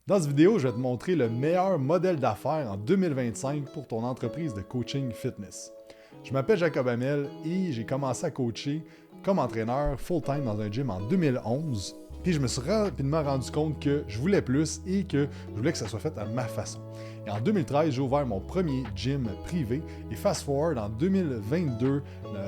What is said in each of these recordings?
Dans cette vidéo, je vais te montrer le meilleur modèle d'affaires en 2025 pour ton entreprise de coaching fitness. Je m'appelle Jacob Hamel et j'ai commencé à coacher comme entraîneur full-time dans un gym en 2011. Puis je me suis rapidement rendu compte que je voulais plus et que je voulais que ça soit fait à ma façon. Et en 2013, j'ai ouvert mon premier gym privé et fast forward en 2022,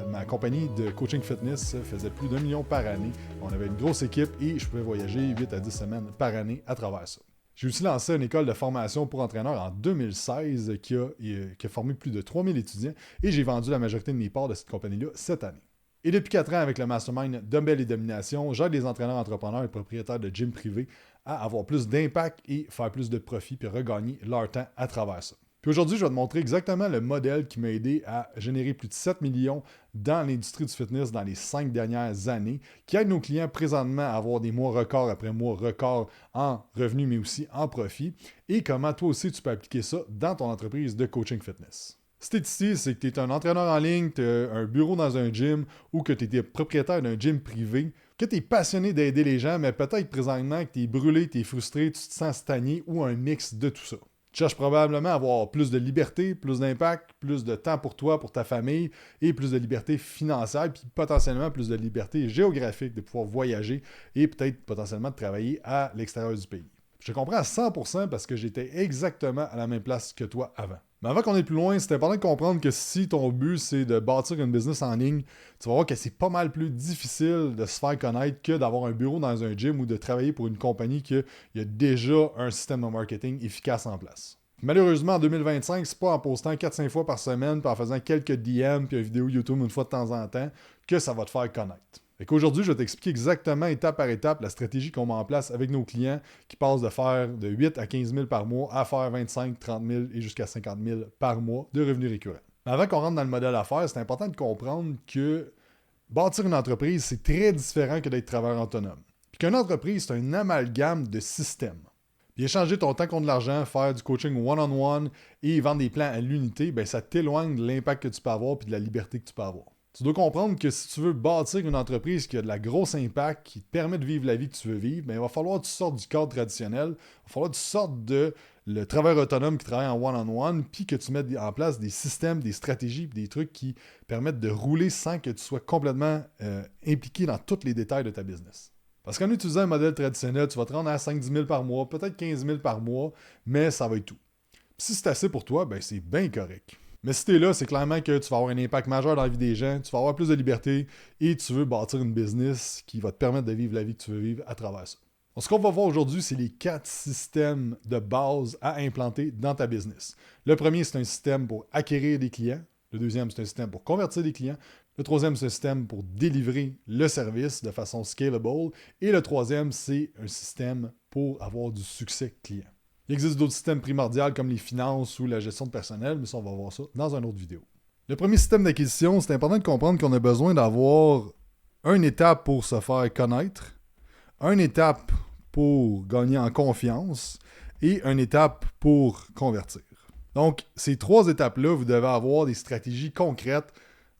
ma compagnie de coaching fitness faisait plus d'1 million par année. On avait une grosse équipe et je pouvais voyager 8 à 10 semaines par année à travers ça. J'ai aussi lancé une école de formation pour entraîneurs en 2016 qui a formé plus de 3000 étudiants et j'ai vendu la majorité de mes parts de cette compagnie-là cette année. Et depuis 4 ans, avec le mastermind Dumbbell et Domination, j'aide les entraîneurs, entrepreneurs et propriétaires de gym privés à avoir plus d'impact et faire plus de profit puis regagner leur temps à travers ça. Puis aujourd'hui, je vais te montrer exactement le modèle qui m'a aidé à générer plus de 7 millions dans l'industrie du fitness dans les 5 dernières années, qui aide nos clients présentement à avoir des mois records après mois records en revenus, mais aussi en profit, et comment toi aussi tu peux appliquer ça dans ton entreprise de coaching fitness. Si tu es ici, c'est que tu es un entraîneur en ligne, tu as un bureau dans un gym ou que tu es propriétaire d'un gym privé, que tu es passionné d'aider les gens, mais peut-être présentement que tu es brûlé, tu es frustré, tu te sens stagné ou un mix de tout ça. Tu cherches probablement à avoir plus de liberté, plus d'impact, plus de temps pour toi, pour ta famille et plus de liberté financière, puis potentiellement plus de liberté géographique de pouvoir voyager et peut-être potentiellement de travailler à l'extérieur du pays. Je te comprends à 100% parce que j'étais exactement à la même place que toi avant. Mais avant qu'on aille plus loin, c'est important de comprendre que si ton but c'est de bâtir une business en ligne, tu vas voir que c'est pas mal plus difficile de se faire connaître que d'avoir un bureau dans un gym ou de travailler pour une compagnie qui a déjà un système de marketing efficace en place. Malheureusement, en 2025, c'est pas en postant 4-5 fois par semaine puis en faisant quelques DM puis une vidéo YouTube une fois de temps en temps que ça va te faire connaître. Fait qu'aujourd'hui, je vais t'expliquer exactement étape par étape la stratégie qu'on met en place avec nos clients qui passent de faire de 8 à 15 000 par mois à faire 25, 30 000 et jusqu'à 50 000 par mois de revenus récurrents. Mais avant qu'on rentre dans le modèle d'affaires, c'est important de comprendre que bâtir une entreprise, c'est très différent que d'être travailleur autonome. Puis qu'une entreprise, c'est un amalgame de systèmes. Puis échanger ton temps contre de l'argent, faire du coaching one-on-one et vendre des plans à l'unité, ben ça t'éloigne de l'impact que tu peux avoir et de la liberté que tu peux avoir. Tu dois comprendre que si tu veux bâtir une entreprise qui a de la grosse impact, qui te permet de vivre la vie que tu veux vivre, ben il va falloir que tu sortes du cadre traditionnel, il va falloir que tu sortes de le travailleur autonome qui travaille en one-on-one, puis que tu mettes en place des systèmes, des stratégies, des trucs qui permettent de rouler sans que tu sois complètement impliqué dans tous les détails de ta business. Parce qu'en utilisant un modèle traditionnel, tu vas te rendre à 5-10 000 par mois, peut-être 15 000 par mois, mais ça va être tout. Puis si c'est assez pour toi, ben c'est bien correct. Mais si tu es là, c'est clairement que tu vas avoir un impact majeur dans la vie des gens, tu vas avoir plus de liberté et tu veux bâtir une business qui va te permettre de vivre la vie que tu veux vivre à travers ça. Donc, ce qu'on va voir aujourd'hui, c'est les 4 systèmes de base à implanter dans ta business. Le premier, c'est un système pour acquérir des clients. Le deuxième, c'est un système pour convertir des clients. Le troisième, c'est un système pour délivrer le service de façon scalable. Et le troisième, c'est un système pour avoir du succès client. Il existe d'autres systèmes primordiaux comme les finances ou la gestion de personnel, mais ça, on va voir ça dans une autre vidéo. Le premier système d'acquisition, c'est important de comprendre qu'on a besoin d'avoir une étape pour se faire connaître, une étape pour gagner en confiance et une étape pour convertir. Donc, ces 3 étapes-là, vous devez avoir des stratégies concrètes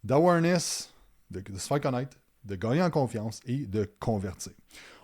d'awareness, de se faire connaître, de gagner en confiance et de convertir.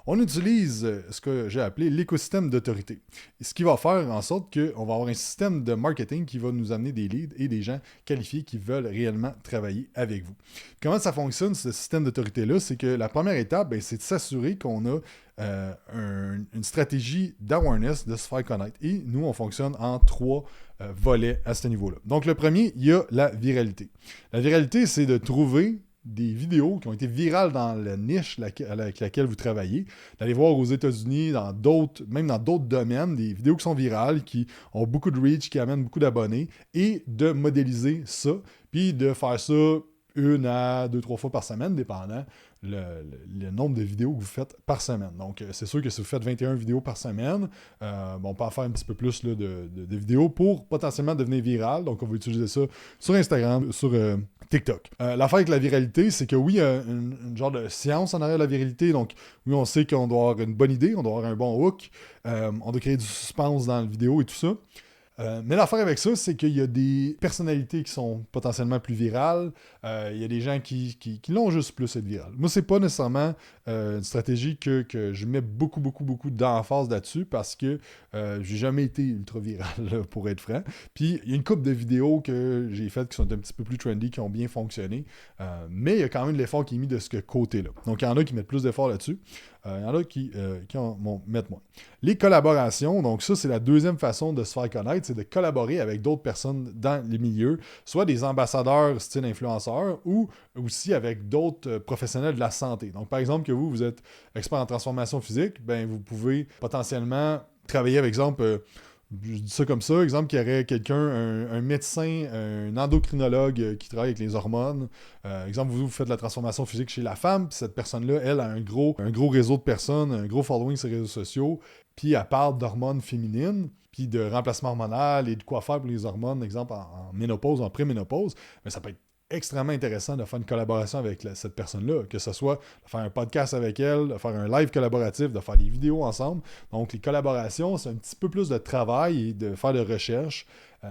On utilise ce que j'ai appelé l'écosystème d'autorité. Ce qui va faire en sorte qu'on va avoir un système de marketing qui va nous amener des leads et des gens qualifiés qui veulent réellement travailler avec vous. Comment ça fonctionne, ce système d'autorité-là? C'est que la première étape, ben, c'est de s'assurer qu'on a une stratégie d'awareness, de se faire connaître. Et nous, on fonctionne en 3 volets à ce niveau-là. Donc, le premier, il y a la viralité. La viralité, c'est de trouver des vidéos qui ont été virales dans la niche avec laquelle vous travaillez, d'aller voir aux États-Unis, même dans d'autres domaines, des vidéos qui sont virales, qui ont beaucoup de reach, qui amènent beaucoup d'abonnés, et de modéliser ça, puis de faire ça 1 à 2-3 fois par semaine, dépendant le nombre de vidéos que vous faites par semaine. Donc, c'est sûr que si vous faites 21 vidéos par semaine, on peut en faire un petit peu plus là, de vidéos pour potentiellement devenir viral. Donc, on va utiliser ça sur Instagram, sur TikTok. L'affaire avec la viralité, c'est que oui, il y a une genre de science en arrière de la viralité. Donc, oui, on sait qu'on doit avoir une bonne idée, on doit avoir un bon hook, on doit créer du suspense dans la vidéo et tout ça. Mais l'affaire avec ça, c'est qu'il y a des personnalités qui sont potentiellement plus virales. Il y a des gens qui l'ont juste plus être viral. Moi, c'est pas nécessairement une stratégie que je mets beaucoup d'emphase là-dessus parce que j'ai jamais été ultra viral, là, pour être franc. Puis, il y a une couple de vidéos que j'ai faites qui sont un petit peu plus trendy, qui ont bien fonctionné. Mais il y a quand même de l'effort qui est mis de ce côté-là. Donc, il y en a qui mettent plus d'efforts là-dessus. Il y en a qui en mettent moins. Les collaborations, donc ça, c'est la deuxième façon de se faire connaître, c'est de collaborer avec d'autres personnes dans les milieux, soit des ambassadeurs style influenceurs ou aussi avec d'autres professionnels de la santé. Donc, par exemple, que vous êtes expert en transformation physique, ben vous pouvez potentiellement travailler avec, exemple, je dis ça comme ça, exemple qu'il y aurait quelqu'un, un médecin, un endocrinologue qui travaille avec les hormones. Exemple, vous faites de la transformation physique chez la femme, puis cette personne-là, elle a un gros réseau de personnes, un gros following sur les réseaux sociaux, puis elle parle d'hormones féminines, puis de remplacement hormonal et de quoi faire pour les hormones, exemple en ménopause, en préménopause. Mais ça peut être extrêmement intéressant de faire une collaboration avec cette personne-là, que ce soit de faire un podcast avec elle, de faire un live collaboratif, de faire des vidéos ensemble. Donc, les collaborations, c'est un petit peu plus de travail et de faire de recherche,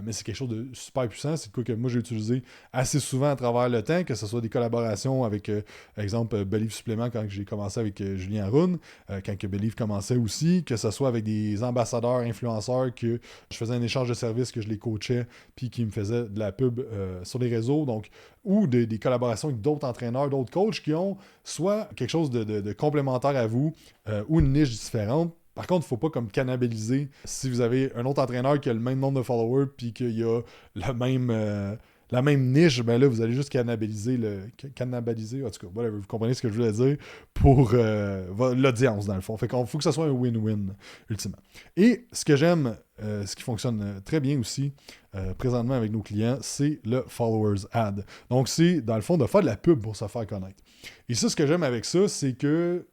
mais c'est quelque chose de super puissant. C'est quoi que moi j'ai utilisé assez souvent à travers le temps, que ce soit des collaborations avec, exemple, Believe Supplément quand j'ai commencé avec Julien Haroun, quand que Believe commençait aussi, que ce soit avec des ambassadeurs, influenceurs, que je faisais un échange de services, que je les coachais, puis qui me faisaient de la pub sur les réseaux, donc, ou des collaborations avec d'autres entraîneurs, d'autres coachs qui ont soit quelque chose de complémentaire à vous ou une niche différente. Par contre, il ne faut pas comme cannibaliser. Si vous avez un autre entraîneur qui a le même nombre de followers puis qu'il y a la même niche, ben là, vous allez juste cannibaliser, en tout cas, whatever, vous comprenez ce que je voulais dire, pour l'audience, dans le fond. Fait qu'il faut que ce soit un win-win, ultimement. Et ce que j'aime, ce qui fonctionne très bien aussi, présentement avec nos clients, c'est le Followers Ad. Donc, c'est, dans le fond, de faire de la pub pour se faire connaître. Et ça, ce que j'aime avec ça, c'est que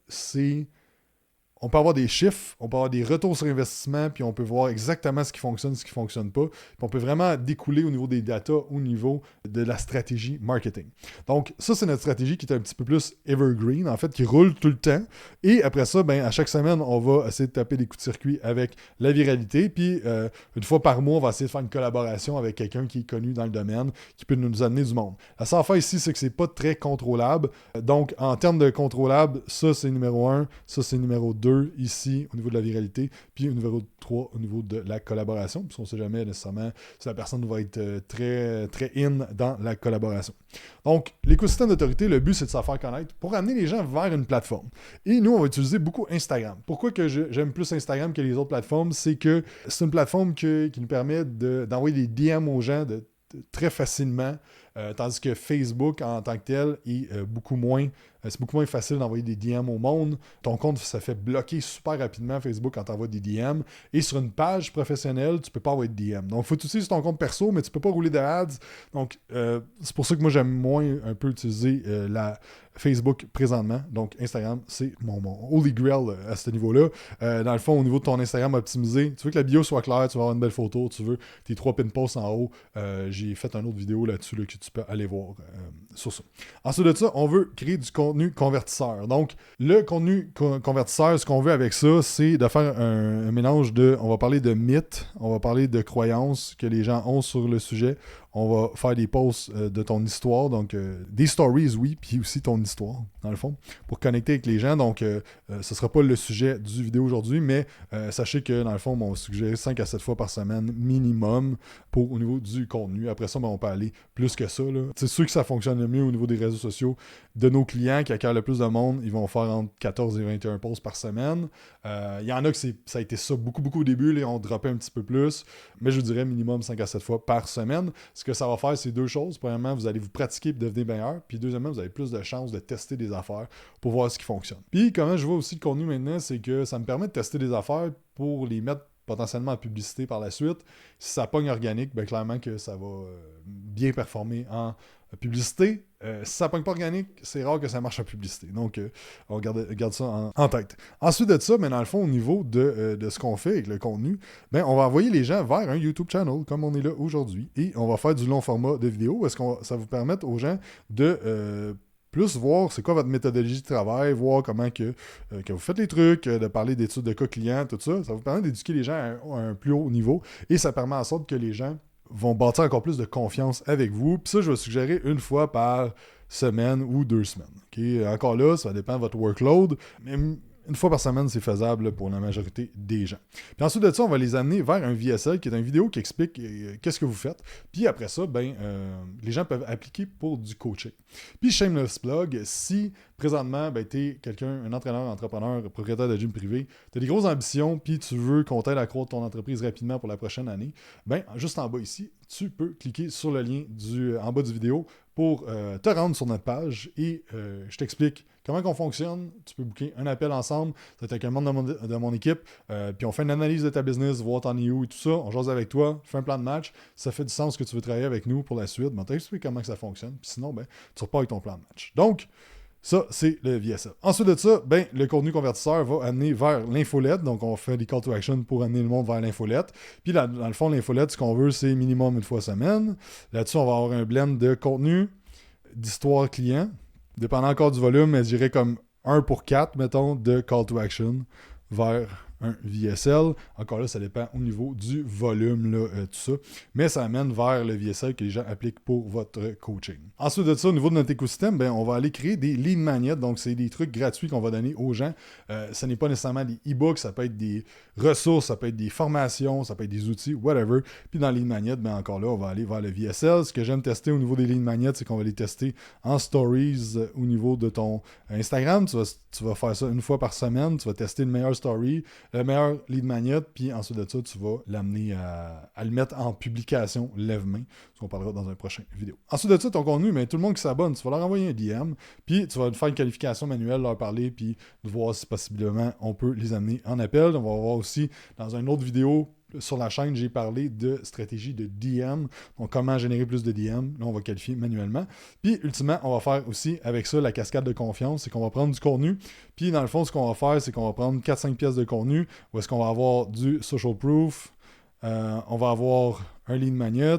on peut avoir des chiffres, on peut avoir des retours sur investissement, puis on peut voir exactement ce qui fonctionne, ce qui ne fonctionne pas. Puis on peut vraiment découler au niveau des data, au niveau de la stratégie marketing. Donc, ça, c'est notre stratégie qui est un petit peu plus evergreen, en fait, qui roule tout le temps. Et après ça, ben, à chaque semaine, on va essayer de taper des coups de circuit avec la viralité. Puis, une fois par mois, on va essayer de faire une collaboration avec quelqu'un qui est connu dans le domaine, qui peut nous amener du monde. La seule affaire ici, c'est que c'est pas très contrôlable. Donc, en termes de contrôlable, ça, c'est numéro 1, ça, c'est numéro 2. Ici, au niveau de la viralité, puis au numéro 3, au niveau de la collaboration, puisqu'on ne sait jamais nécessairement si la personne va être très, très in dans la collaboration. Donc, l'écosystème d'autorité, le but, c'est de se faire connaître pour amener les gens vers une plateforme. Et nous, on va utiliser beaucoup Instagram. Pourquoi que j'aime plus Instagram que les autres plateformes? C'est que c'est une plateforme qui nous permet d'envoyer des DM aux gens très facilement, tandis que Facebook, en tant que tel, est c'est beaucoup moins facile d'envoyer des DM au monde. Ton compte se fait bloquer super rapidement Facebook quand tu envoies des DM. Et sur une page professionnelle, tu ne peux pas envoyer de DM. Donc, il faut utiliser ton compte perso, mais tu ne peux pas rouler de ads. Donc, c'est pour ça que moi, j'aime moins un peu utiliser la Facebook présentement. Donc, Instagram, c'est mon holy grail à ce niveau-là. Dans le fond, au niveau de ton Instagram optimisé, tu veux que la bio soit claire, tu veux avoir une belle photo, tu veux tes 3 pin posts en haut. J'ai fait une autre vidéo là-dessus là, que tu peux aller voir sur ça. Ensuite de ça, on veut créer du contenu convertisseur. Donc, le contenu convertisseur, ce qu'on veut avec ça, c'est de faire un mélange on va parler de mythes, on va parler de croyances que les gens ont sur le sujet. On va faire des posts de ton histoire, donc des stories, oui, puis aussi ton histoire, dans le fond, pour connecter avec les gens. Donc, ce ne sera pas le sujet du vidéo aujourd'hui, mais sachez que, dans le fond, on va suggérer 5 à 7 fois par semaine minimum au niveau du contenu. Après ça, on peut aller plus que ça. C'est sûr que ça fonctionne le mieux au niveau des réseaux sociaux de nos clients qui accueillent le plus de monde. Ils vont faire entre 14 et 21 posts par semaine. Il y en a que ça a été ça beaucoup au début. Là, on droppait un petit peu plus, mais je vous dirais minimum 5 à 7 fois par semaine. Ce que ça va faire, c'est 2 choses. Premièrement, vous allez vous pratiquer et devenir meilleur. Puis deuxièmement, vous avez plus de chances de tester des affaires pour voir ce qui fonctionne. Puis comment je vois aussi le contenu maintenant, c'est que ça me permet de tester des affaires pour les mettre potentiellement en publicité par la suite. Si ça pogne organique, bien clairement que ça va bien performer en publicité. Si ça pogne pas organique, c'est rare que ça marche en publicité. Donc, on garde ça en tête. Ensuite de ça, mais dans le fond, au niveau de ce qu'on fait avec le contenu, ben, on va envoyer les gens vers un YouTube channel, comme on est là aujourd'hui, et on va faire du long format de vidéo, parce que ça va vous permettre aux gens de plus voir c'est quoi votre méthodologie de travail, voir comment que vous faites les trucs, de parler d'études de cas clients, tout ça. Ça vous permet d'éduquer les gens à un plus haut niveau et ça permet en sorte que les gens vont bâtir encore plus de confiance avec vous. Puis ça, je vais suggérer une fois par semaine ou 2 semaines. Okay? Encore là, ça dépend de votre workload, mais une fois par semaine, c'est faisable pour la majorité des gens. Puis ensuite de ça, on va les amener vers un VSL qui est une vidéo qui explique qu'est-ce que vous faites. Puis après ça, les gens peuvent appliquer pour du coaching. Puis shameless plug, si présentement, tu es quelqu'un, un entraîneur, entrepreneur, propriétaire de gym privé, tu as des grosses ambitions, puis tu veux qu'on t'aide à croître ton entreprise rapidement pour la prochaine année, juste en bas ici, tu peux cliquer sur le lien en bas du vidéo pour te rendre sur notre page et je t'explique comment on fonctionne. Tu peux booker un appel ensemble, ça va être avec un membre de mon équipe, puis on fait une analyse de ta business, voir t'en es où et tout ça, on jase avec toi, fait un plan de match, si ça fait du sens que tu veux travailler avec nous pour la suite, on t'explique comment que ça fonctionne, puis sinon, tu repars avec ton plan de match. Donc, ça, c'est le VSL. Ensuite de ça, le contenu convertisseur va amener vers l'infolette. Donc, on fait des call to action pour amener le monde vers l'infolette. Puis, dans le fond, l'infolette, ce qu'on veut, c'est minimum une fois semaine. Là-dessus, on va avoir un blend de contenu, d'histoire client, dépendant encore du volume, mais je dirais comme 1 pour 4, mettons, de call to action vers un VSL. Encore là, ça dépend au niveau du volume, tout ça. Mais ça amène vers le VSL que les gens appliquent pour votre coaching. Ensuite de ça, au niveau de notre écosystème, on va aller créer des lead magnets. Donc, c'est des trucs gratuits qu'on va donner aux gens. Ce n'est pas nécessairement des e-books, ça peut être des ressources, ça peut être des formations, ça peut être des outils, whatever. Puis dans lead magnets, encore là, on va aller vers le VSL. Ce que j'aime tester au niveau des lead magnets, c'est qu'on va les tester en stories au niveau de ton Instagram. Tu vas faire ça une fois par semaine. Tu vas tester le meilleur story, le meilleur lead magnet, puis ensuite de ça, tu vas l'amener à le mettre en publication lève-main, ce qu'on parlera dans un prochain vidéo. Ensuite de ça, ton contenu, tout le monde qui s'abonne, tu vas leur envoyer un DM, puis tu vas faire une qualification manuelle, leur parler, puis voir si possiblement on peut les amener en appel. On va voir aussi dans une autre vidéo sur la chaîne, j'ai parlé de stratégie de DM, donc comment générer plus de DM. Là, on va qualifier manuellement. Puis, ultimement, on va faire aussi avec ça la cascade de confiance, c'est qu'on va prendre du contenu. Puis, dans le fond, ce qu'on va faire, c'est qu'on va prendre 4-5 pièces de contenu, où est-ce qu'on va avoir du social proof, on va avoir un lead magnet,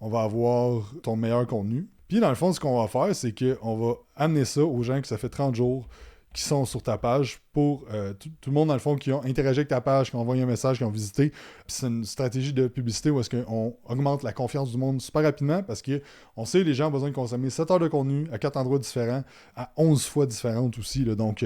on va avoir ton meilleur contenu. Puis, dans le fond, ce qu'on va faire, c'est qu'on va amener ça aux gens que ça fait 30 jours qui sont sur ta page pour tout le monde, dans le fond, qui ont interagi avec ta page, qui ont envoyé un message, qui ont visité. Puis c'est une stratégie de publicité où est-ce qu'on augmente la confiance du monde super rapidement parce qu'on sait que les gens ont besoin de consommer 7 heures de contenu à 4 endroits différents, à 11 fois différentes aussi. Là. Donc,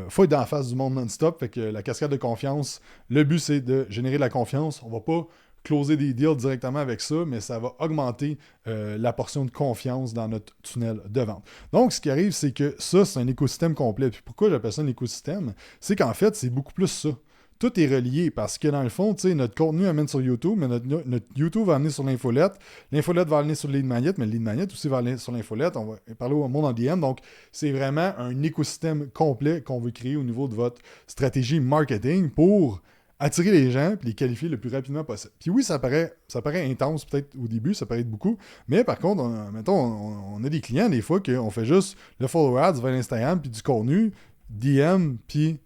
faut être dans la face du monde non-stop. Fait que la cascade de confiance, le but, c'est de générer de la confiance. On va pas closer des deals directement avec ça, mais ça va augmenter la portion de confiance dans notre tunnel de vente. Donc, ce qui arrive, c'est que ça, c'est un écosystème complet. Puis pourquoi j'appelle ça un écosystème? C'est qu'en fait, c'est beaucoup plus ça. Tout est relié parce que dans le fond, notre contenu amène sur YouTube, mais notre YouTube va amener sur l'infolette. L'infolette va amener sur le lead magnet, mais le lead magnet aussi va aller sur l'infolette. On va parler au monde en DM. Donc, c'est vraiment un écosystème complet qu'on veut créer au niveau de votre stratégie marketing pour attirer les gens et les qualifier le plus rapidement possible. Puis oui, ça paraît intense peut-être au début, ça paraît être beaucoup, mais par contre, on a des clients des fois qu'on fait juste le follow ads vers l'Instagram puis du contenu, DM puis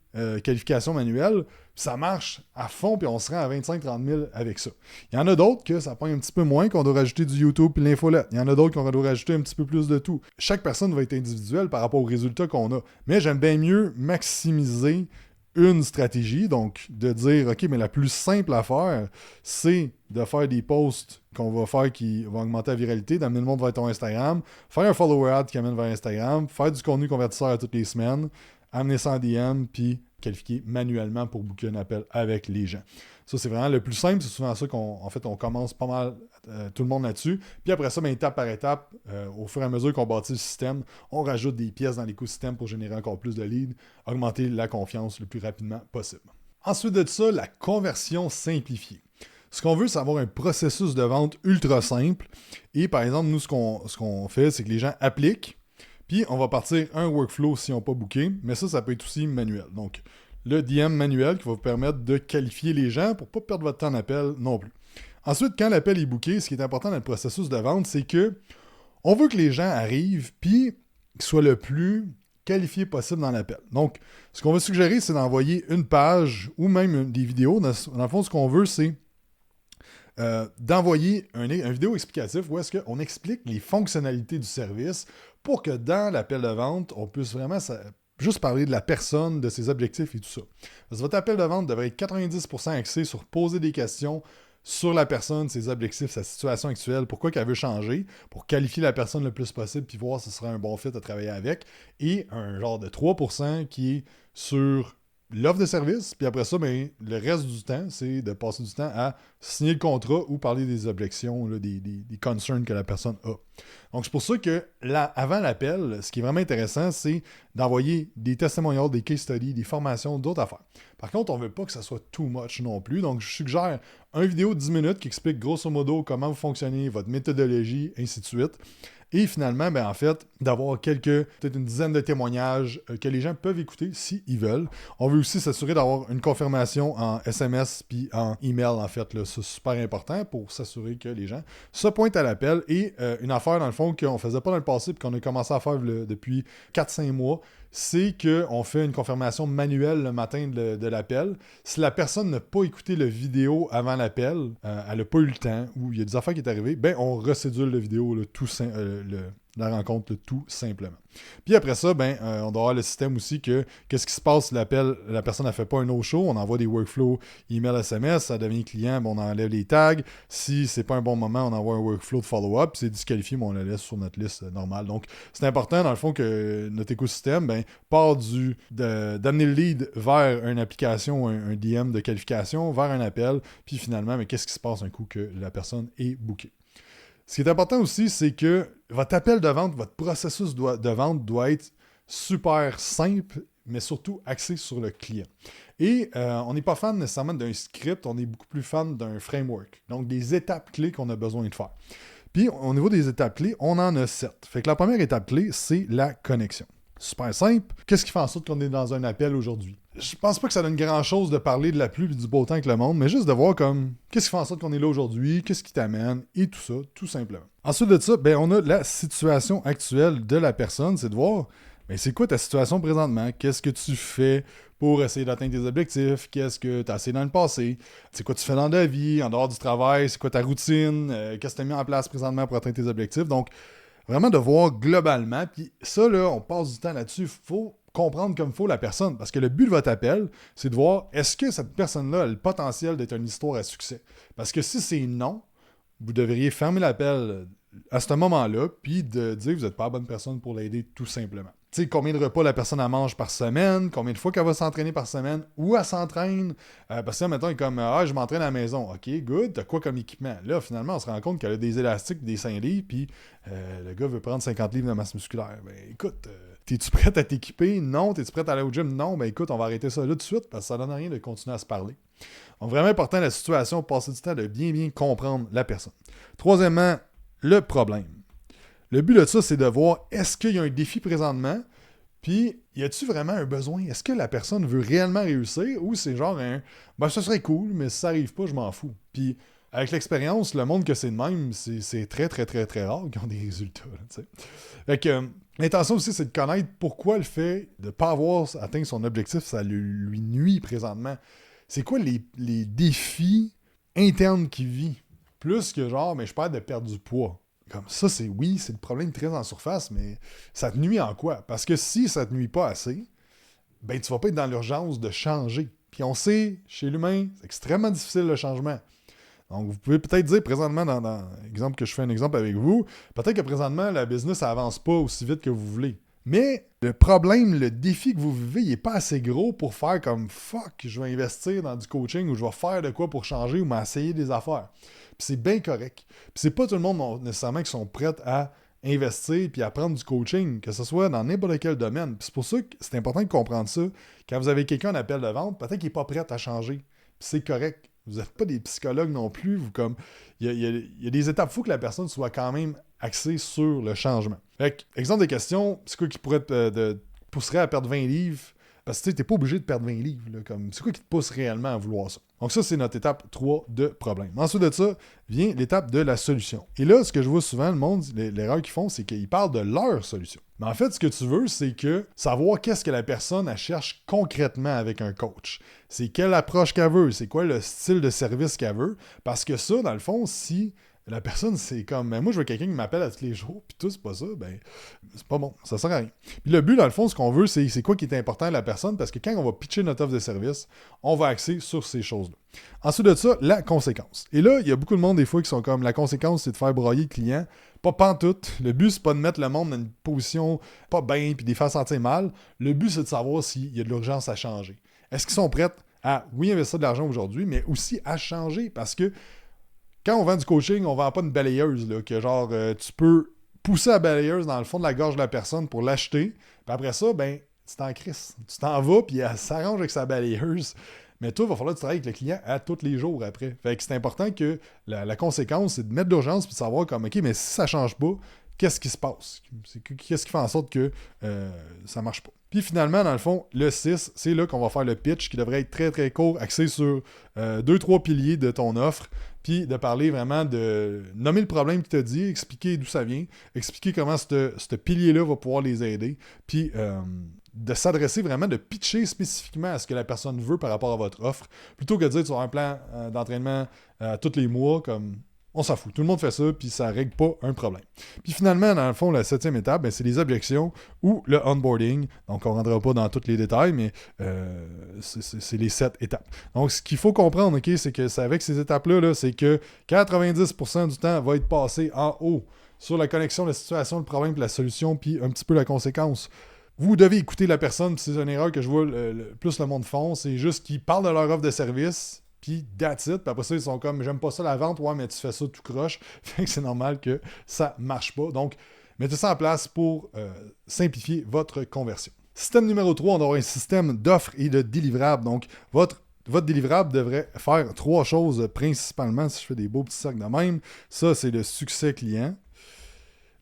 qualification manuelle, ça marche à fond puis on se rend à 25-30 000 avec ça. Il y en a d'autres que ça prend un petit peu moins, qu'on doit rajouter du YouTube puis l'infolette. Il y en a d'autres qu'on doit rajouter un petit peu plus de tout. Chaque personne va être individuelle par rapport aux résultats qu'on a. Mais j'aime bien mieux maximiser une stratégie, donc de dire, OK, mais la plus simple à faire, c'est de faire des posts qu'on va faire qui vont augmenter la viralité, d'amener le monde vers ton Instagram, faire un follower ad qui amène vers Instagram, faire du contenu convertisseur à toutes les semaines, amener ça en DM, puis qualifier manuellement pour booker un appel avec les gens. Ça, c'est vraiment le plus simple. C'est souvent ça on commence pas mal tout le monde là-dessus. Puis après ça, étape par étape, au fur et à mesure qu'on bâtit le système, on rajoute des pièces dans l'écosystème pour générer encore plus de leads, augmenter la confiance le plus rapidement possible. Ensuite de ça, la conversion simplifiée. Ce qu'on veut, c'est avoir un processus de vente ultra simple. Et par exemple, nous, ce qu'on fait, c'est que les gens appliquent, puis on va partir un workflow si on n'a pas booké, mais ça peut être aussi manuel. Donc, le DM manuel qui va vous permettre de qualifier les gens pour ne pas perdre votre temps d'appel non plus. Ensuite, quand l'appel est booké, ce qui est important dans le processus de vente, c'est que on veut que les gens arrivent puis qu'ils soient le plus qualifiés possible dans l'appel. Donc, ce qu'on va suggérer, c'est d'envoyer une page ou même des vidéos. Dans le fond, ce qu'on veut, c'est d'envoyer un vidéo explicatif où est-ce qu'on explique les fonctionnalités du service pour que dans l'appel de vente, on puisse vraiment juste parler de la personne, de ses objectifs et tout ça. Parce que votre appel de vente devrait être 90% axé sur poser des questions sur la personne, ses objectifs, sa situation actuelle, pourquoi qu'elle veut changer, pour qualifier la personne le plus possible, puis voir si ce serait un bon fit à travailler avec, et un genre de 3% qui est sur l'offre de service, puis après ça, ben, le reste du temps, c'est de passer du temps à signer le contrat ou parler des objections, là, des concerns que la personne a. Donc, c'est pour ça que avant l'appel, ce qui est vraiment intéressant, c'est d'envoyer des testimonials, des case studies, des formations, d'autres affaires. Par contre, on ne veut pas que ça soit too much non plus. Donc, je suggère une vidéo de 10 minutes qui explique grosso modo comment vous fonctionnez, votre méthodologie, ainsi de suite. Et finalement, ben en fait, d'avoir peut-être une dizaine de témoignages que les gens peuvent écouter s'ils veulent. On veut aussi s'assurer d'avoir une confirmation en SMS puis en email, en fait. Là. C'est super important pour s'assurer que les gens se pointent à l'appel. Et une affaire, dans le fond, qu'on ne faisait pas dans le passé puis qu'on a commencé à faire depuis 4-5 mois, c'est qu'on fait une confirmation manuelle le matin de l'appel. Si la personne n'a pas écouté la vidéo avant l'appel, elle n'a pas eu le temps, ou il y a des affaires qui sont arrivées, ben on recédule la vidéo, la rencontre tout simplement. Puis après ça, on doit avoir le système aussi que qu'est-ce qui se passe si la personne n'a fait pas un no-show, on envoie des workflows email, SMS, ça devient client, on enlève les tags. Si c'est pas un bon moment, on envoie un workflow de follow-up, puis c'est disqualifié, mais on le laisse sur notre liste normale. Donc, c'est important, dans le fond, que notre écosystème part d'amener le lead vers une application, un DM de qualification, vers un appel, puis finalement, qu'est-ce qui se passe un coup que la personne est bookée. Ce qui est important aussi, c'est que votre appel de vente, votre processus de vente doit être super simple, mais surtout axé sur le client. Et on n'est pas fan nécessairement d'un script, on est beaucoup plus fan d'un framework. Donc, des étapes clés qu'on a besoin de faire. Puis, au niveau des étapes clés, on en a 7. Fait que la première étape clé, c'est la connexion. Super simple. Qu'est-ce qui fait en sorte qu'on est dans un appel aujourd'hui? Je pense pas que ça donne grand-chose de parler de la pluie et du beau temps avec le monde, mais juste de voir qu'est-ce qui fait en sorte qu'on est là aujourd'hui, qu'est-ce qui t'amène, et tout ça, tout simplement. Ensuite de ça, on a la situation actuelle de la personne, c'est de voir, c'est quoi ta situation présentement? Qu'est-ce que tu fais pour essayer d'atteindre tes objectifs? Qu'est-ce que tu as essayé dans le passé? C'est quoi tu fais dans ta vie, en dehors du travail? C'est quoi ta routine? Qu'est-ce que tu as mis en place présentement pour atteindre tes objectifs? Donc, vraiment de voir globalement. Puis ça, là, on passe du temps là-dessus. Il faut comprendre comme il faut la personne. Parce que le but de votre appel, c'est de voir est-ce que cette personne-là a le potentiel d'être une histoire à succès. Parce que si c'est non, vous devriez fermer l'appel à ce moment-là, puis de dire que vous n'êtes pas la bonne personne pour l'aider tout simplement. Tu sais, combien de repas la personne elle mange par semaine, combien de fois qu'elle va s'entraîner par semaine, où elle s'entraîne. Parce que là, mettons, elle est comme je m'entraîne à la maison. OK, good, t'as quoi comme équipement? Là, finalement, on se rend compte qu'elle a des élastiques, des 5 livres, puis le gars veut prendre 50 livres de masse musculaire. Écoute, t'es-tu prête à t'équiper? Non. T'es-tu prête à aller au gym? Non. Écoute, on va arrêter ça là tout de suite parce que ça donne rien de continuer à se parler. Donc, vraiment important la situation, passer du temps de bien comprendre la personne. Troisièmement, le problème. Le but de ça, c'est de voir est-ce qu'il y a un défi présentement, puis y a-tu vraiment un besoin? Est-ce que la personne veut réellement réussir ou c'est genre ça serait cool, mais si ça arrive pas, je m'en fous. Puis avec l'expérience, le monde que c'est de même, c'est très, très, très, très rare qu'ils ont des résultats. Là, fait que l'intention aussi, c'est de connaître pourquoi le fait de ne pas avoir atteint son objectif, ça lui nuit présentement. C'est quoi les défis internes qu'il vit? Plus que genre, je perds de perdre du poids. Comme ça, c'est le problème très en surface, mais ça te nuit en quoi? Parce que si ça te nuit pas assez, tu vas pas être dans l'urgence de changer. Puis on sait, chez l'humain, c'est extrêmement difficile le changement. Donc, vous pouvez peut-être dire présentement, dans l'exemple que je fais un exemple avec vous, peut-être que présentement, la business n'avance pas aussi vite que vous voulez. Mais le problème, le défi que vous vivez, il n'est pas assez gros pour faire comme « fuck, je vais investir dans du coaching » ou « je vais faire de quoi pour changer » ou « m'essayer des affaires ». Puis c'est bien correct. Puis c'est pas tout le monde nécessairement qui sont prêts à investir puis à prendre du coaching, que ce soit dans n'importe quel domaine. Puis c'est pour ça que c'est important de comprendre ça. Quand vous avez quelqu'un en appel de vente, peut-être qu'il n'est pas prêt à changer. Puis c'est correct. Vous n'êtes pas des psychologues non plus. Il y a des étapes, il faut que la personne soit quand même axée sur le changement. Fait que, exemple de question, c'est quoi qui pourrait te pousserait à perdre 20 livres? Parce que tu n'es pas obligé de perdre 20 livres. Là, c'est quoi qui te pousse réellement à vouloir ça? Donc ça, c'est notre étape 3 de problème. Ensuite de ça, vient l'étape de la solution. Et là, ce que je vois souvent, le monde, l'erreur qu'ils font, c'est qu'ils parlent de leur solution. Mais en fait, ce que tu veux, c'est que savoir qu'est-ce que la personne elle cherche concrètement avec un coach. C'est quelle approche qu'elle veut, c'est quoi le style de service qu'elle veut. Parce que ça, dans le fond, si la personne, c'est comme, ben, moi, je veux quelqu'un qui m'appelle à tous les jours, puis tout, c'est pas ça, ben, c'est pas bon, ça sert à rien. Puis le but, dans le fond, ce qu'on veut, c'est quoi qui est important à la personne, parce que quand on va pitcher notre offre de service, on va axer sur ces choses-là. Ensuite de ça, la conséquence. Et là, il y a beaucoup de monde, des fois, qui sont comme, la conséquence, c'est de faire broyer le client. Pas pantoute. Le but, c'est pas de mettre le monde dans une position pas bien, puis de les faire sentir mal. Le but, c'est de savoir s'il y a de l'urgence à changer. Est-ce qu'ils sont prêts à, oui, investir de l'argent aujourd'hui, mais aussi à changer, parce que quand on vend du coaching, on vend pas une balayeuse, là, que genre, tu peux pousser la balayeuse dans le fond de la gorge de la personne pour l'acheter, puis après ça, ben, tu t'en crisses. Tu t'en vas, puis elle s'arrange avec sa balayeuse, mais toi, il va falloir que tu travailles avec le client à tous les jours après. Fait que c'est important que la conséquence, c'est de mettre de l'urgence, puis de savoir comme, OK, mais si ça change pas, qu'est-ce qui se passe? Qu'est-ce qui fait en sorte que ça marche pas? Puis finalement, dans le fond, le 6, c'est là qu'on va faire le pitch qui devrait être très très court, axé sur 2-3 piliers de ton offre, puis de parler vraiment de nommer le problème qu'il t'a dit, expliquer d'où ça vient, expliquer comment ce pilier-là va pouvoir les aider, puis de s'adresser vraiment, de pitcher spécifiquement à ce que la personne veut par rapport à votre offre, plutôt que de dire tu as un plan d'entraînement tous les mois, comme on s'en fout. Tout le monde fait ça, puis ça règle pas un problème. Puis finalement, dans le fond, la 7e étape, ben, c'est les objections ou le onboarding. Donc, on ne rentrera pas dans tous les détails, mais c'est les 7 étapes. Donc, ce qu'il faut comprendre, OK, c'est que c'est avec ces étapes-là, là, c'est que 90% du temps va être passé en haut sur la connexion, la situation, le problème, puis la solution, puis un petit peu la conséquence. Vous devez écouter la personne, puis c'est une erreur que je vois plus le monde font, c'est juste qu'ils parlent de leur offre de service, puis that's it. Puis après ça, ils sont comme, j'aime pas ça la vente, ouais, mais tu fais ça tout croche. Fait que c'est normal que ça marche pas. Donc, mettez ça en place pour simplifier votre conversion. Système numéro 3, on aura un système d'offres et de délivrables. Donc, votre délivrable devrait faire 3 choses principalement, si je fais des beaux petits cercles de même. Ça, c'est le succès client.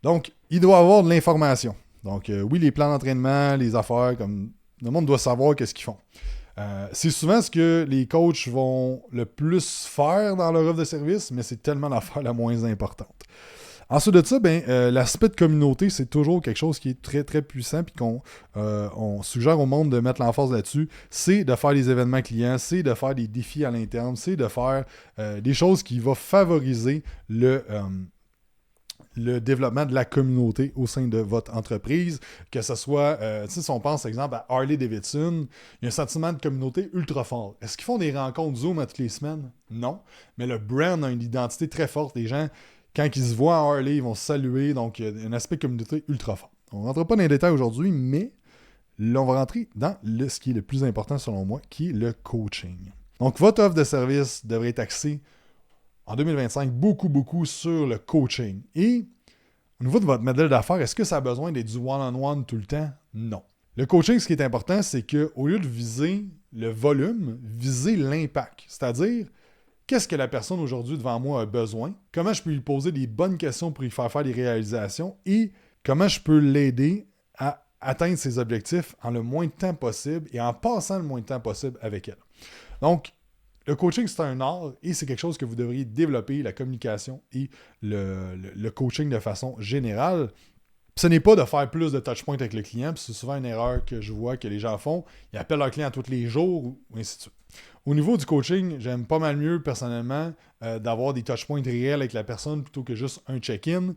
Donc, il doit avoir de l'information. Donc, oui, les plans d'entraînement, les affaires, comme le monde doit savoir qu'est-ce qu'ils font. C'est souvent ce que les coachs vont le plus faire dans leur offre de service, mais c'est tellement l'affaire la moins importante. Ensuite de ça, l'aspect de communauté, c'est toujours quelque chose qui est très, très puissant et qu'on suggère au monde de mettre l'emphase là-dessus. C'est de faire des événements clients, c'est de faire des défis à l'interne, c'est de faire des choses qui vont favoriser le développement de la communauté au sein de votre entreprise, que ce soit, si on pense, par exemple, à Harley-Davidson, il y a un sentiment de communauté ultra fort. Est-ce qu'ils font des rencontres Zoom à toutes les semaines? Non. Mais le brand a une identité très forte. Les gens, quand ils se voient en Harley, ils vont se saluer. Donc, il y a un aspect communauté ultra fort. On ne rentre pas dans les détails aujourd'hui, mais là, on va rentrer dans ce qui est le plus important selon moi, qui est le coaching. Donc, votre offre de service devrait être axée en 2025, beaucoup sur le coaching. Et au niveau de votre modèle d'affaires, est-ce que ça a besoin d'être du one-on-one tout le temps? Non. Le coaching, ce qui est important, c'est qu'au lieu de viser le volume, viser l'impact. C'est-à-dire, qu'est-ce que la personne aujourd'hui devant moi a besoin? Comment je peux lui poser des bonnes questions pour lui faire des réalisations? Et comment je peux l'aider à atteindre ses objectifs en le moins de temps possible et en passant le moins de temps possible avec elle. Donc, le coaching, c'est un art et c'est quelque chose que vous devriez développer, la communication et le coaching de façon générale. Ce n'est pas de faire plus de touchpoints avec le client, puis c'est souvent une erreur que je vois que les gens font. Ils appellent leur client tous les jours, ou ainsi de suite. Au niveau du coaching, j'aime pas mal mieux, personnellement, d'avoir des touchpoints réels avec la personne plutôt que juste un check-in.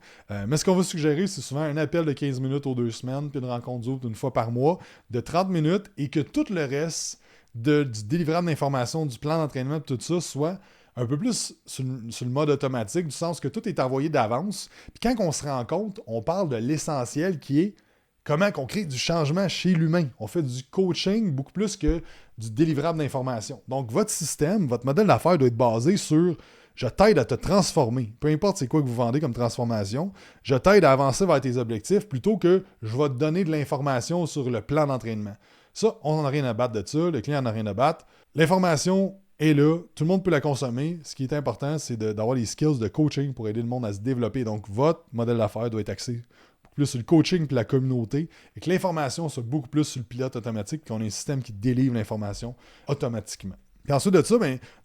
Mais ce qu'on va suggérer, c'est souvent un appel de 15 minutes aux 2 semaines, puis une rencontre Zoom une fois par mois, de 30 minutes, et que tout le reste du délivrable d'informations, du plan d'entraînement, tout ça, soit un peu plus sur le mode automatique, du sens que tout est envoyé d'avance. Puis quand on se rend compte, on parle de l'essentiel qui est comment on crée du changement chez l'humain. On fait du coaching beaucoup plus que du délivrable d'informations. Donc, votre système, votre modèle d'affaires doit être basé sur « je t'aide à te transformer ». Peu importe c'est quoi que vous vendez comme transformation, je t'aide à avancer vers tes objectifs plutôt que « je vais te donner de l'information sur le plan d'entraînement ». Ça, on n'en a rien à battre de ça, le client n'en a rien à battre. L'information est là, tout le monde peut la consommer. Ce qui est important, c'est d'avoir les skills de coaching pour aider le monde à se développer. Donc, votre modèle d'affaires doit être axé beaucoup plus sur le coaching et la communauté, et que l'information soit beaucoup plus sur le pilote automatique, qu'on ait un système qui délivre l'information automatiquement. Puis ensuite de ça,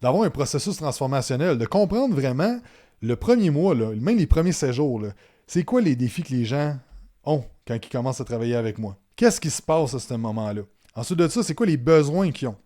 d'avoir un processus transformationnel, de comprendre vraiment le premier mois, là, même les premiers 7 jours, là, c'est quoi les défis que les gens ont quand ils commencent à travailler avec moi. Qu'est-ce qui se passe à ce moment-là? Ensuite de ça, c'est quoi les besoins qu'ils ont?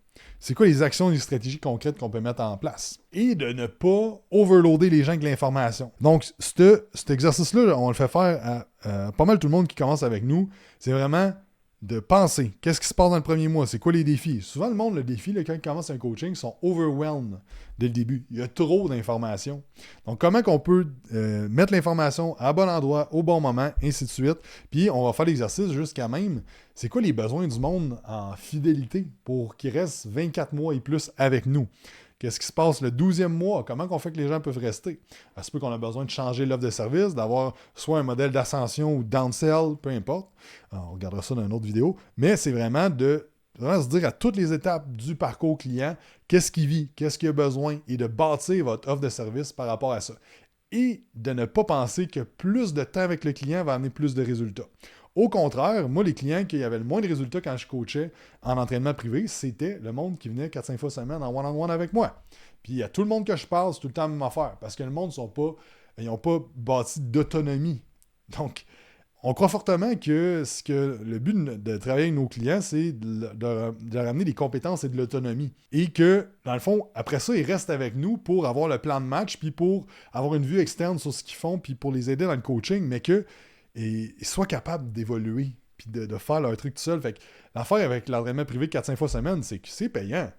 C'est quoi les actions et les stratégies concrètes qu'on peut mettre en place? Et de ne pas overloader les gens avec l'information. Donc, cet exercice-là, on le fait faire à pas mal tout le monde qui commence avec nous. C'est vraiment de penser. Qu'est-ce qui se passe dans le premier mois? C'est quoi les défis? Souvent, le défi, là, quand ils commencent un coaching, ils sont overwhelmed dès le début. Il y a trop d'informations. Donc, comment qu'on peut mettre l'information à bon endroit, au bon moment, ainsi de suite. Puis, on va faire l'exercice jusqu'à même, c'est quoi les besoins du monde en fidélité pour qu'ils restent 24 mois et plus avec nous? Qu'est-ce qui se passe le 12e mois? Comment on fait que les gens peuvent rester? Ça se peut qu'on a besoin de changer l'offre de service, d'avoir soit un modèle d'ascension ou downsell, peu importe. Alors, on regardera ça dans une autre vidéo. Mais c'est vraiment de vraiment se dire à toutes les étapes du parcours client, qu'est-ce qu'il vit, qu'est-ce qu'il a besoin, et de bâtir votre offre de service par rapport à ça. Et de ne pas penser que plus de temps avec le client va amener plus de résultats. Au contraire, moi, les clients qui avaient le moins de résultats quand je coachais en entraînement privé, c'était le monde qui venait 4-5 fois semaine en one-on-one avec moi. Puis à tout le monde que je parle, c'est tout le temps la même affaire. Parce que le monde, ils n'ont pas bâti d'autonomie. Donc, on croit fortement que le but de travailler avec nos clients, c'est de ramener des compétences et de l'autonomie. Et que, dans le fond, après ça, ils restent avec nous pour avoir le plan de match, puis pour avoir une vue externe sur ce qu'ils font, puis pour les aider dans le coaching, mais qu'ils soient capables d'évoluer, puis de faire leur truc tout seul. Fait que l'affaire avec l'entraînement privé 4-5 fois semaine, c'est que c'est payant.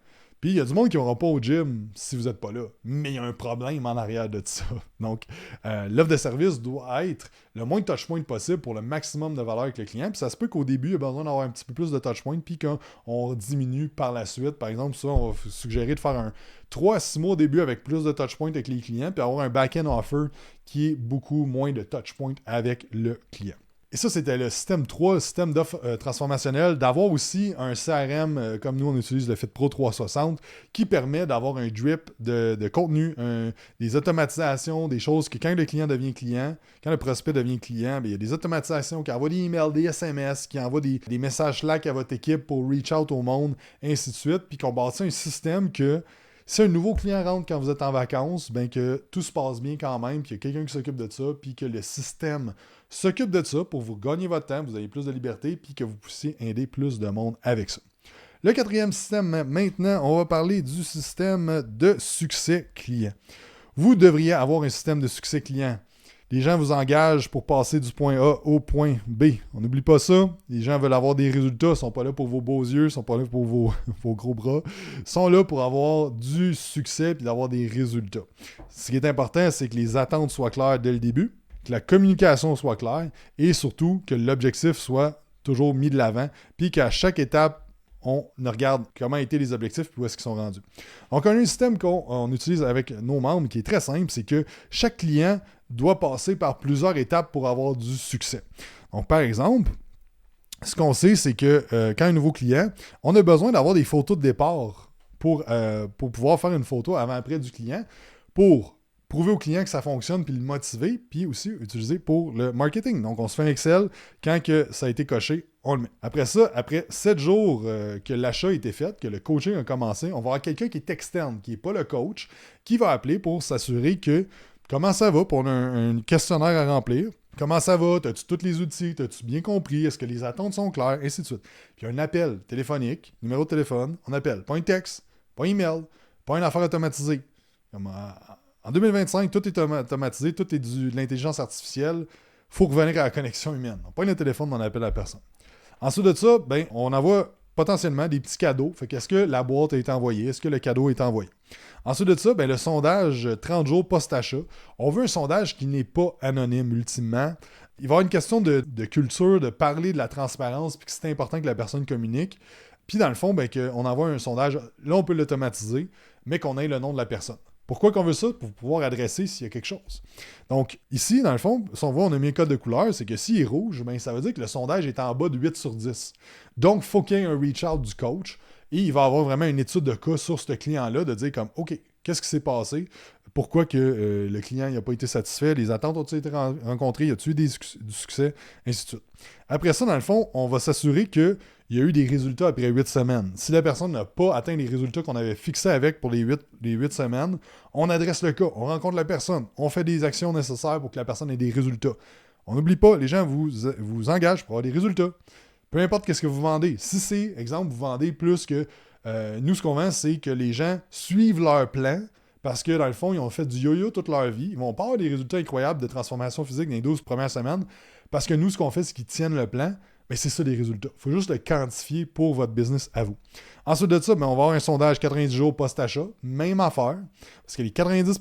Puis il y a du monde qui n'aura pas au gym si vous n'êtes pas là. Mais il y a un problème en arrière de ça. Donc, l'offre de service doit être le moins de touchpoints possible pour le maximum de valeur avec le client. Puis ça se peut qu'au début, il y a besoin d'avoir un petit peu plus de touchpoints. Puis quand on diminue par la suite, par exemple, souvent, on va suggérer de faire un 3 à 6 mois au début avec plus de touchpoints avec les clients, puis avoir un back-end offer qui est beaucoup moins de touchpoints avec le client. Et ça, c'était le système 3, le système d'offre transformationnel, d'avoir aussi un CRM, comme nous, on utilise le FitPro 360, qui permet d'avoir un drip de contenu, des automatisations, des choses que quand le client devient client, quand le prospect devient client, bien, il y a des automatisations qui envoient des emails, des SMS, qui envoient des messages Slack à votre équipe pour reach out au monde, ainsi de suite, puis qu'on bâtit un système que si un nouveau client rentre quand vous êtes en vacances, bien que tout se passe bien quand même, qu'il y a quelqu'un qui s'occupe de ça, puis que le système s'occupe de ça pour vous gagner votre temps, vous avez plus de liberté, puis que vous puissiez aider plus de monde avec ça. Le quatrième système, maintenant, on va parler du système de succès client. Vous devriez avoir un système de succès client. Les gens vous engagent pour passer du point A au point B. On n'oublie pas ça. Les gens veulent avoir des résultats. Ils ne sont pas là pour vos beaux yeux. Ils ne sont pas là pour vos gros bras. Ils sont là pour avoir du succès et d'avoir des résultats. Ce qui est important, c'est que les attentes soient claires dès le début, que la communication soit claire et surtout que l'objectif soit toujours mis de l'avant puis qu'à chaque étape, on regarde comment étaient les objectifs et où est-ce qu'ils sont rendus. Donc, on a un système qu'on utilise avec nos membres qui est très simple, c'est que chaque client doit passer par plusieurs étapes pour avoir du succès. Donc, par exemple, ce qu'on sait, c'est que quand un nouveau client, on a besoin d'avoir des photos de départ pour pouvoir faire une photo avant-après du client pour prouver au client que ça fonctionne, puis le motiver, puis aussi utiliser pour le marketing. Donc, on se fait un Excel. Quand que ça a été coché, on le met. Après ça, après 7 jours que l'achat a été fait, que le coaching a commencé, on va avoir quelqu'un qui est externe, qui n'est pas le coach, qui va appeler pour s'assurer que comment ça va, pour un questionnaire à remplir. Comment ça va? As-tu tous les outils? As-tu bien compris? Est-ce que les attentes sont claires? Ainsi de suite. Puis un appel téléphonique, numéro de téléphone, on appelle. Pas un texte, pas un email, pas une affaire automatisée. En 2025, tout est automatisé, tout est de l'intelligence artificielle. Il faut revenir à la connexion humaine. On prend le téléphone, on appelle la personne. Ensuite de ça, ben, on envoie potentiellement des petits cadeaux. Fait qu'est-ce que la boîte a été envoyée? Est-ce que le cadeau est envoyé? Ensuite de ça, ben, le sondage 30 jours post-achat. On veut un sondage qui n'est pas anonyme ultimement. Il va y avoir une question de culture, de parler de la transparence, puis que c'est important que la personne communique. Puis dans le fond, ben, qu'on envoie un sondage, là on peut l'automatiser, mais qu'on ait le nom de la personne. Pourquoi qu'on veut ça? Pour pouvoir adresser s'il y a quelque chose. Donc, ici, dans le fond, si on voit, on a mis un code de couleur, c'est que s'il est rouge, ben, ça veut dire que le sondage est en bas de 8 sur 10. Donc, il faut qu'il y ait un reach-out du coach et il va avoir vraiment une étude de cas sur ce client-là, de dire comme, OK, qu'est-ce qui s'est passé? Pourquoi que le client n'a pas été satisfait? Les attentes ont-ils été rencontrées? Y a-t-il eu du succès? Ainsi de suite. Après ça, dans le fond, on va s'assurer qu'il y a eu des résultats après 8 semaines. Si la personne n'a pas atteint les résultats qu'on avait fixés avec pour les 8 semaines, on adresse le cas, on rencontre la personne, on fait des actions nécessaires pour que la personne ait des résultats. On n'oublie pas, les gens vous engagent pour avoir des résultats. Peu importe qu'est-ce que vous vendez. Si c'est, exemple, vous vendez plus que Nous, ce qu'on vend, c'est que les gens suivent leur plan parce que, dans le fond, ils ont fait du yo-yo toute leur vie. Ils vont pas avoir des résultats incroyables de transformation physique dans les 12 premières semaines parce que nous, ce qu'on fait, c'est qu'ils tiennent le plan. Mais c'est ça les résultats. Il faut juste le quantifier pour votre business à vous. Ensuite de ça, on va avoir un sondage 90 jours post-achat. Même affaire. Parce que les 90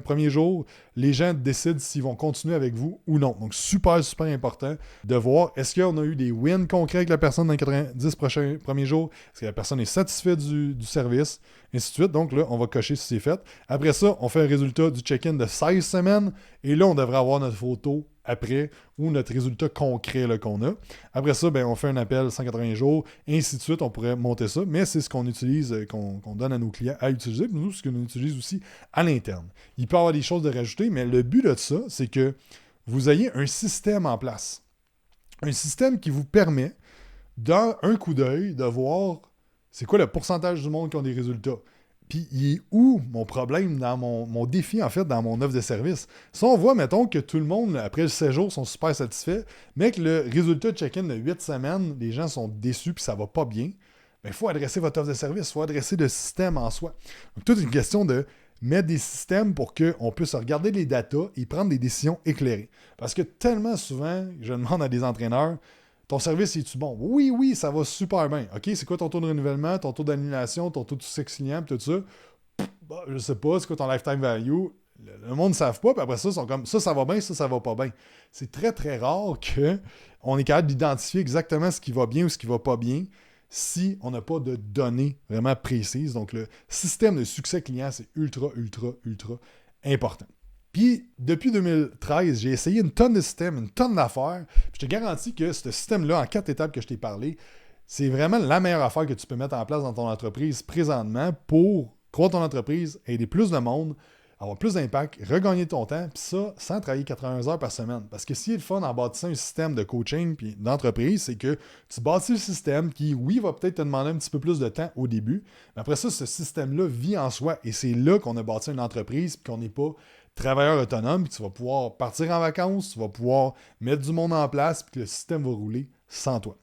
premiers jours, les gens décident s'ils vont continuer avec vous ou non. Donc, super, super important de voir est-ce qu'on a eu des wins concrets avec la personne dans les 90 premiers jours. Est-ce que la personne est satisfaite du service, ainsi de suite. Donc là, on va cocher si c'est fait. Après ça, on fait un résultat du check-in de 16 semaines. Et là, on devrait avoir notre photo après ou notre résultat concret là, qu'on a. Après ça, on fait un appel 180 jours, et ainsi de suite, on pourrait monter ça, mais c'est ce qu'on utilise, qu'on donne à nos clients à utiliser, puis nous, ce qu'on utilise aussi à l'interne. Il peut y avoir des choses de rajouter, mais le but de ça, c'est que vous ayez un système en place. Un système qui vous permet, d'un coup d'œil, de voir c'est quoi le pourcentage du monde qui ont des résultats. Puis, il est où mon problème dans mon défi, en fait, dans mon offre de service? Si on voit, mettons, que tout le monde, après le 16 jours, sont super satisfaits, mais que le résultat de check-in de 8 semaines, les gens sont déçus puis ça va pas bien, il faut adresser votre offre de service, il faut adresser le système en soi. Donc, toute une question de mettre des systèmes pour qu'on puisse regarder les datas et prendre des décisions éclairées. Parce que tellement souvent, je demande à des entraîneurs, ton service, est-tu bon? Oui, ça va super bien. OK, c'est quoi ton taux de renouvellement, ton taux d'annulation, ton taux de succès client, tout ça? Je sais pas, c'est quoi ton lifetime value? Le monde ne savent pas, puis après ça, ils sont comme ça va bien, ça va pas bien. C'est très, très rare qu'on est capable d'identifier exactement ce qui va bien ou ce qui va pas bien si on n'a pas de données vraiment précises. Donc, le système de succès client, c'est ultra, ultra, ultra important. Puis, depuis 2013, j'ai essayé une tonne de systèmes, une tonne d'affaires. Je te garantis que ce système-là, en 4 étapes que je t'ai parlé, c'est vraiment la meilleure affaire que tu peux mettre en place dans ton entreprise présentement pour croître ton entreprise, aider plus de monde, avoir plus d'impact, regagner ton temps, puis ça, sans travailler 80 heures par semaine. Parce que ce qui est le fun en bâtissant un système de coaching puis d'entreprise, c'est que tu bâtis le système qui, oui, va peut-être te demander un petit peu plus de temps au début, mais après ça, ce système-là vit en soi. Et c'est là qu'on a bâti une entreprise puis qu'on n'est pas travailleur autonome, puis tu vas pouvoir partir en vacances, tu vas pouvoir mettre du monde en place, puis que le système va rouler sans toi.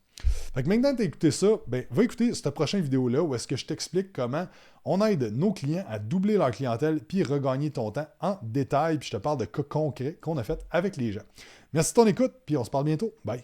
Fait que maintenant que tu as écouté ça, va écouter cette prochaine vidéo-là où est-ce que je t'explique comment on aide nos clients à doubler leur clientèle puis regagner ton temps en détail, puis je te parle de cas concrets qu'on a fait avec les gens. Merci de ton écoute, puis on se parle bientôt. Bye!